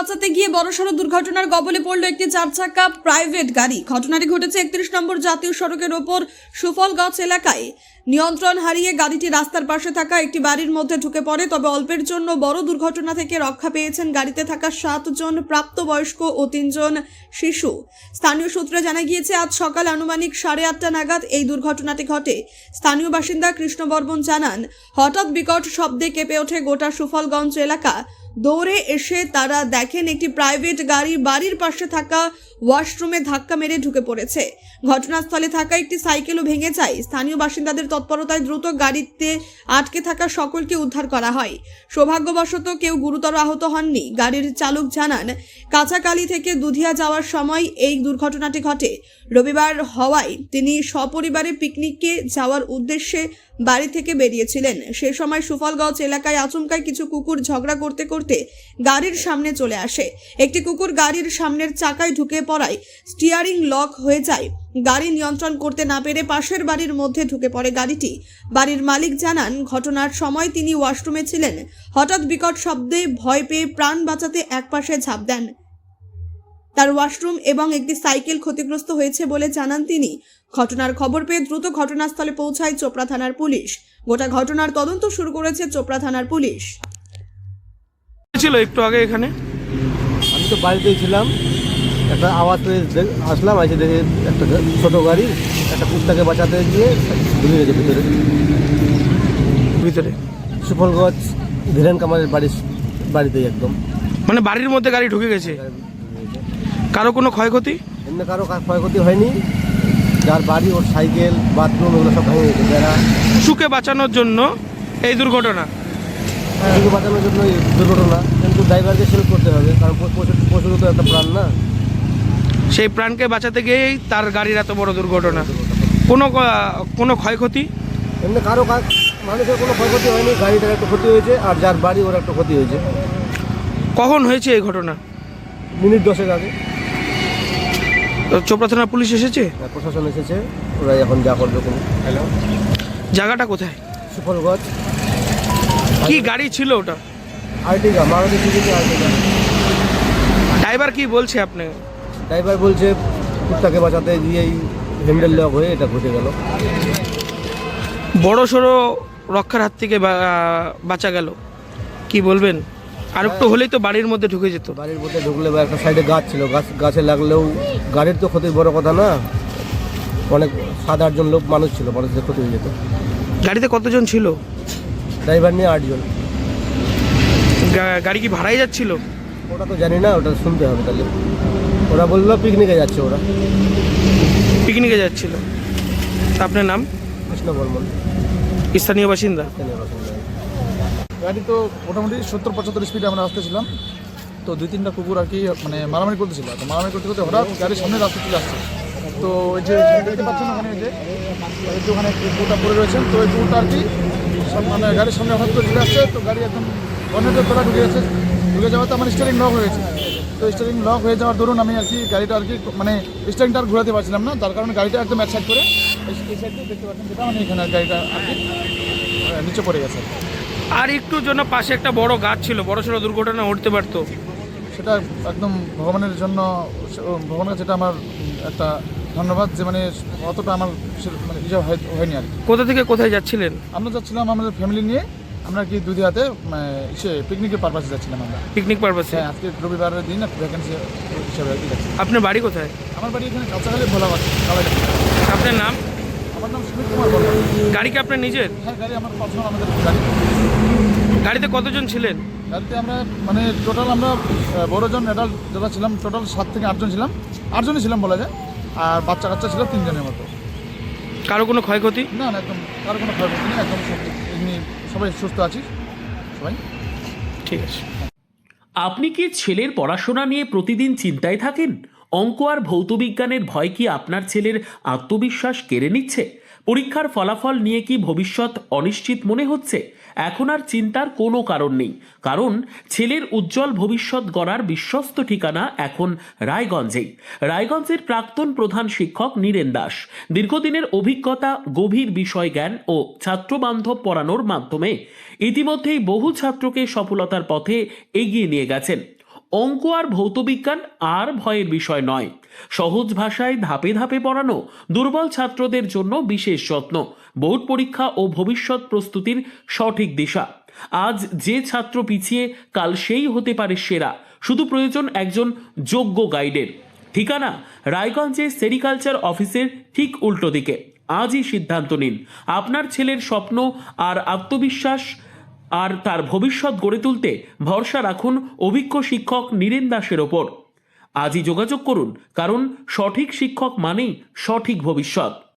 বাঁচাতে গিয়ে বড়সড় দুর্ঘটনার কবলে পড়ল একটি চারচাকা প্রাইভেট গাড়ি। ঘটনাটি ঘটেছে 31 নম্বর জাতীয় সড়কের ওপর সুফলগঞ্জ এলাকায়। নিয়ন্ত্রণ হারিয়ে গাড়িটি রাস্তার পাশে থাকা একটি বাড়ির মধ্যে ঢুকে পড়ে। তবে অল্পের জন্য বড় দুর্ঘটনা থেকে রক্ষা পেয়েছেন গাড়িতে থাকা 7 জন প্রাপ্তবয়স্ক ও 3 জন শিশু। স্থানীয় সূত্রে জানা গিয়েছে, আজ সকাল আনুমানিক 8:30 নাগাদ এই দুর্ঘটনাটি ঘটে। স্থানীয় বাসিন্দা কৃষ্ণ বর্মন জানান, হঠাৎ বিকট শব্দে কেঁপে ওঠে গোটা সুফলগঞ্জ এলাকা। দৌড়ে এসে তারা দেখেন একটি প্রাইভেট গাড়ি বাড়ির পাশে থাকা ওয়াশরুমে ধাক্কা মেরে ঢুকে পড়েছে। ঘটনাস্থলে থাকা একটি সাইকেলও ভেঙে যায়। স্থানীয় বাসিন্দাদের তৎপরতায় দ্রুত গাড়িতে আটকে থাকা সকলকে উদ্ধার করা হয়। সৌভাগ্যবশত কেউ গুরুতর আহত হননি। গাড়ির চালক জানান, কাঁচাকালি থেকে দুধিয়া যাওয়ার সময় এই দুর্ঘটনাটি ঘটে। রবিবার হওয়ায় তিনি সপরিবারে পিকনিকে যাওয়ার উদ্দেশ্যে বাড়ি থেকে বেরিয়েছিলেন। সে সময় সুফলগঞ্জ এলাকায় আচমকাই কিছু কুকুর ঝগড়া করতে করতে গাড়ির সামনে চলে আসে। একটি কুকুর গাড়ির সামনের চাকায় ঢুকে পড়ায় স্টিয়ারিং লক হয়ে যায়। গাড়ি নিয়ন্ত্রণ করতে না পেরে পাশের বাড়ির মধ্যে ঢুকে পড়ে গাড়িটি। বাড়ির মালিক জানান, ঘটনার সময় তিনি ওয়াশরুমে ছিলেন। হঠাৎ বিকট শব্দে ভয় পেয়ে প্রাণ বাঁচাতে একপাশে ঝাঁপ দেন। তার ওয়াশরুম এবং একটি সাইকেল ক্ষতিগ্রস্ত হয়েছে বলে জানান তিনি। ঘটনার খবর পেয়ে দ্রুত ঘটনাস্থলে পৌঁছায় চোপড়া থানার পুলিশ। গোটা ঘটনার তদন্ত শুরু করেছে চোপড়া থানার পুলিশ। ছিল একটু আগে এখানে আমি তো বাড়িতেই ছিলাম, একটা আওয়াজ পেয়ে আসলাম, এসে দেখে একটা ছোট গাড়ি একটা কুত্তাকে বাঁচাতে গিয়ে ঢুকে গেছে ভিতরে। সুফলগঞ্জ ধীরেন কামারের বাড়িতেই একদম, মানে বাড়ির মধ্যে গাড়ি ঢুকে গেছে। কারো কোনো ক্ষয়ক্ষতি? এমনি কারো ক্ষয়ক্ষতি হয়নি। যার বাড়ি ওর সাইকেল বাথরুম এগুলো সব ভেঙে গেছে। যারা সুখে বাঁচানোর জন্য এই দুর্ঘটনা, সুখে বাঁচানোর জন্য এই দুর্ঘটনা, কিন্তু ড্রাইভারকে সেলফ করতে হবে, কারণ পশুরও তো একটা প্রাণ না। সেই প্রাণকে বাঁচাতে গিয়েই তার গাড়ির এত বড় দুর্ঘটনা। কোনো ক্ষয়ক্ষতি? এমনি কারো মানুষের কোনো ক্ষয়ক্ষতি হয়নি। গাড়িটার একটা ক্ষতি হয়েছে, আর যার বাড়ি ওর একটা ক্ষতি হয়েছে। কখন হয়েছে এই ঘটনা? মিনিট 10 আগে। তো চোপড়া থানার পুলিশ এসেছে? প্রশাসন এসেছে, ওরা এখন যা করবে। কোনো জায়গাটা কোথায়? সুফলগঞ্জ। কি গাড়ি ছিল ওটা? আর্টিগা, মারুতি সুজুকি আর্টিগা। ড্রাইভার কি বলছে আপনি? ড্রাইভার বলছে কুত্তাকে বাঁচাতে গিয়েই হ্যান্ডেল লক হয়ে এটা ঘটে গেল। বড় সড়ো রক্ষার হাত থেকে বাঁচা গেল, কি বলবেন? আর একটু হলেই তো বাড়ির মধ্যে ঢুকে যেত। বাড়ির মধ্যে ঢুকলে বা একটা সাইডে গাছ ছিল, গাছে লাগলেও গাড়ির তো ক্ষতির বড় কথা না। অনেক 7-8 জন লোক মানুষ ছিল, মানুষদের ক্ষতি হয়ে যেত। গাড়িতে কতজন ছিল? ড্রাইভার নিয়ে 8 জন। গাড়ি কি ভাড়াই যাচ্ছিল? ওটা তো জানি না, ওটা শুনতে হবে তাহলে। ওরা বললো পিকনিকে যাচ্ছে, ওরা পিকনিকে যাচ্ছিল। আপনার নাম? কৃষ্ণ বর্মন, স্থানীয় বাসিন্দা। গাড়ি তো মোটামুটি 70-75 স্পিডে আমরা আসতেছিলাম। তো 2-3টা কুকুর আর কি মানে মারামারি করতেছিল। তো মারামারি করতে করতে হঠাৎ গাড়ির সামনে রাস্তা চলে আসছে। তো ওই যে দেখতে পাচ্ছেন ওখানে যে ওখানে কুকুরটা পড়ে রয়েছে, তো ওই কুকুরটা আর কি মানে গাড়ির সামনে হঠাৎ করে চলে আসছে। তো গাড়ি একদম বনেটের তলা ঢুকে গেছে। ঢুকে যাওয়াতে আমার স্টিয়ারিং লক হয়ে গেছে। তো স্টিয়ারিং লক হয়ে যাওয়ার দরুন আমি আর কি গাড়িটা আর কি মানে স্টিয়ারিংটা আর ঘোরাতে পারছিলাম না। তার কারণে গাড়িটা একদম এক সাইড করে এই সাইডে দেখতে পাচ্ছেন যেটা মানে এখানে গাড়িটা আর কি নিচে পড়ে গেছে। আর একটু জন্য পাশে একটা বড় গাছ ছিল, বড় সড়ো দুর্ঘটনা ঘটতে পারতো। সেটা একদম ভগবানের জন্য, ভগবানের কাছে এটা আমার একটা ধন্যবাদ যে মানে অতটা আমার মানে ইয়ে হয়নি আর কি। কোথা থেকে কোথায় যাচ্ছিলেন? আমরা যাচ্ছিলাম আমাদের ফ্যামিলি নিয়ে, আমরা কি দুধিয়াতে সে পিকনিকের পারপাসে যাচ্ছিলাম আমরা। পিকনিক পারপাসে? হ্যাঁ, আজকে রবিবারের দিন ভ্যাকেন্সি হিসাবে আর কি যাচ্ছি। আপনার বাড়ি কোথায়? আমার বাড়ি এখানে কাছাকাছি ভোলাবাদ কালাগাছি। আপনার নাম? আমার নাম সুমিত কুমার বর্মন। গাড়ি কি আপনার নিজের? হ্যাঁ, গাড়ি আমার পার্সোনাল, আমাদের গাড়ি। গাড়িতে কতজন ছিলেন? গাড়িতে আমরা মানে টোটাল আমরা বড়জন অ্যাডাল্ট যারা ছিলাম টোটাল 7 থেকে 8 জন ছিলাম। 8 জনই ছিলাম বলা যায়। আর বাচ্চা কাচ্চা ছিল 3 জনের মতো। কারো কোনো ক্ষয়ক্ষতি? না না, একদম কারো কোনো ক্ষয়ক্ষতি নেই, একদম এমনি সবাই সুস্থ আছি সবাই। ঠিক আছে। আপনি কি ছেলের পড়াশোনা নিয়ে প্রতিদিন চিন্তায় থাকেন? অঙ্ক আর ভৌতবিজ্ঞানের ভয় কি আপনার ছেলের আত্মবিশ্বাস কেড়ে নিচ্ছে? পরীক্ষার ফলাফল নিয়ে কি ভবিষ্যৎ অনিশ্চিত মনে হচ্ছে? এখন আর চিন্তার কোনো কারণ নেই, কারণ ছেলের উজ্জ্বল ভবিষ্যৎ গড়ার বিশ্বস্ত ঠিকানা এখন রায়গঞ্জেই। রায়গঞ্জের প্রাক্তন প্রধান শিক্ষক নীরেন দাস দীর্ঘদিনের অভিজ্ঞতা, গভীর বিষয় জ্ঞান ও ছাত্রবান্ধব পড়ানোর মাধ্যমে ইতিমধ্যেই বহু ছাত্রকে সফলতার পথে এগিয়ে নিয়ে গেছেন। অঙ্ক আর ভৌতবিজ্ঞান আর ভয়ের বিষয় নয়। সহজ ভাষায় ধাপে ধাপে পড়ানো, দুর্বল ছাত্রদের জন্য বিশেষ যত্ন, বোর্ড পরীক্ষা ও ভবিষ্যৎ প্রস্তুতির সঠিক দিশা। আজ যে ছাত্র পিছিয়ে, কাল সেই হতে পারে সেরা। শুধু প্রয়োজন একজন যোগ্য গাইডের। ঠিকানা রায়গঞ্জে সেরিকালচার অফিসের ঠিক উল্টো দিকে। আজই সিদ্ধান্ত নিন। আপনার ছেলের স্বপ্ন আর আত্মবিশ্বাস আর তার ভবিষ্যৎ গড়ে তুলতে ভরসা রাখুন অভিজ্ঞ শিক্ষক নীরেন দাসের ওপর। আজই যোগাযোগ করুন, কারণ সঠিক শিক্ষক মানেই সঠিক ভবিষ্যৎ।